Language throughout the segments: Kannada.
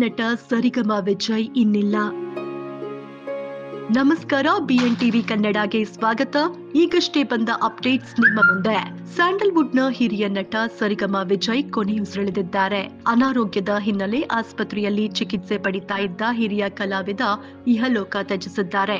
ನಟ ಸರಿಗಮ ವಿಜಯ್ ಇನ್ನಿಲ್ಲ. ನಮಸ್ಕಾರ, BN TV ಕನ್ನಡಗೆ ಸ್ವಾಗತ. ಈಗಷ್ಟೇ ಬಂದ ಅಪ್ಡೇಟ್ಸ್ ನಿಮ್ಮ ಮುಂದೆ. ಸ್ಯಾಂಡಲ್ವುಡ್ನ ಹಿರಿಯ ನಟ ಸರಿಗಮ ವಿಜಯ್ ಕೊನೆಯುಸಿರೆಳೆದಿದ್ದಾರೆ. ಅನಾರೋಗ್ಯದ ಹಿನ್ನೆಲೆ ಆಸ್ಪತ್ರೆಯಲ್ಲಿ ಚಿಕಿತ್ಸೆ ಪಡಿತಾ ಇದ್ದ ಹಿರಿಯ ಕಲಾವಿದ ಇಹಲೋಕ ತ್ಯಜಿಸಿದ್ದಾರೆ.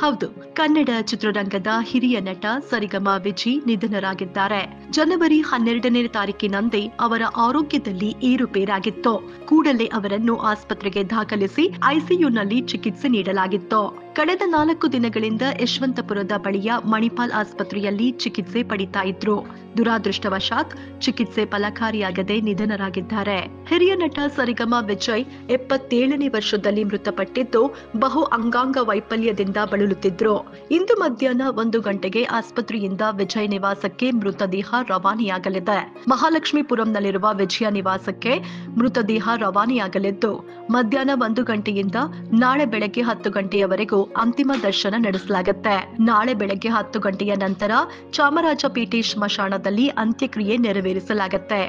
ಹೌದು, ಕನ್ನಡ ಚಿತ್ರರಂಗದ ಹಿರಿಯ ನಟ ಸರಿಗಮ ವಿಜಯ್ ನಿಧನರಾಗಿದ್ದಾರೆ. ಜನವರಿ 12ನೇ ತಾರೀಕಿನಂದೇ ಅವರ ಆರೋಗ್ಯದಲ್ಲಿ ಏರುಪೇರಾಗಿತ್ತು. ಕೂಡಲೇ ಅವರನ್ನು ಆಸ್ಪತ್ರೆಗೆ ದಾಖಲಿಸಿ ಐಸಿಯುನಲ್ಲಿ ಚಿಕಿತ್ಸೆ ನೀಡಲಾಗಿತ್ತು. ಕಳೆದ 4 ದಿನಗಳಿಂದ ಯಶವಂತಪುರದ ಬಳಿಯ ಮಣಿಪಾಲ್ ಆಸ್ಪತ್ರೆಯಲ್ಲಿ ಚಿಕಿತ್ಸೆ ಪಡಿತಾ ಇದ್ರು. ದುರಾದೃಷ್ಟವಶಾತ್ ಚಿಕಿತ್ಸೆ ಫಲಕಾರಿಯಾಗದೆ ನಿಧನರಾಗಿದ್ದಾರೆ. ಹಿರಿಯ ನಟ ಸರಿಗಮ ವಿಜಯ್ 77ನೇ ವರ್ಷದಲ್ಲಿ ಮೃತಪಟ್ಟಿದ್ದು, ಬಹು ಅಂಗಾಂಗ ವೈಫಲ್ಯದಿಂದ ಬಳಲುತ್ತಿದ್ರು. ಇಂದು ಮಧ್ಯಾಹ್ನ 1 ಗಂಟೆಗೆ ಆಸ್ಪತ್ರೆಯಿಂದ ವಿಜಯ್ ನಿವಾಸಕ್ಕೆ ಮೃತದೇಹ ರವಾನೆಯಾಗಲಿದೆ. ಮಹಾಲಕ್ಷ್ಮೀಪುರಂನಲ್ಲಿರುವ ವಿಜಯ ನಿವಾಸಕ್ಕೆ ಮೃತದೇಹ ರವಾನೆಯಾಗಲಿದ್ದು, ಮಧ್ಯಾಹ್ನ 1 ಗಂಟೆಯಿಂದ ನಾಳೆ ಬೆಳಗ್ಗೆ 10 ಗಂಟೆಯವರೆಗೂ ಅಂತಿಮ ದರ್ಶನ ನಡೆಸಲಾಗುತ್ತೆ. ನಾಳೆ ಬೆಳಗ್ಗೆ 10 ಗಂಟೆಯ ನಂತರ ಚಾಮರಾಜಪೇಟೆ ಸ್ಮಶಾನದಲ್ಲಿ ಅಂತ್ಯಕ್ರಿಯೆ ನೆರವೇರಿಸಲಾಗುತ್ತೆ.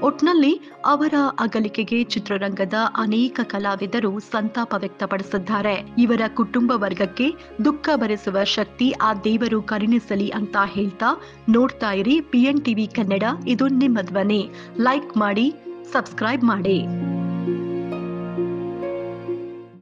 ಒಟ್ನಲ್ಲಿ ಅವರ ಅಗಲಿಕೆಗೆ ಚಿತ್ರರಂಗದ ಅನೇಕ ಕಲಾವಿದರು ಸಂತಾಪ ವ್ಯಕ್ತಪಡಿಸಿದ್ದಾರೆ. ಇವರ ಕುಟುಂಬ ವರ್ಗಕ್ಕೆ ದುಃಖ ಭರಿಸುವ ಶಕ್ತಿ ಆ ದೇವರು ಕರುಣಿಸಲಿ ಅಂತ ಹೇಳ್ತಾ ನೋಡ್ತಾ ಇರಿ BN TV ಕನ್ನಡ. ಇದು ನಿಮ್ಮ ಧ್ವನಿ. ಲೈಕ್ ಮಾಡಿ, ಸಬ್ಸ್ಕ್ರೈಬ್ ಮಾಡಿ.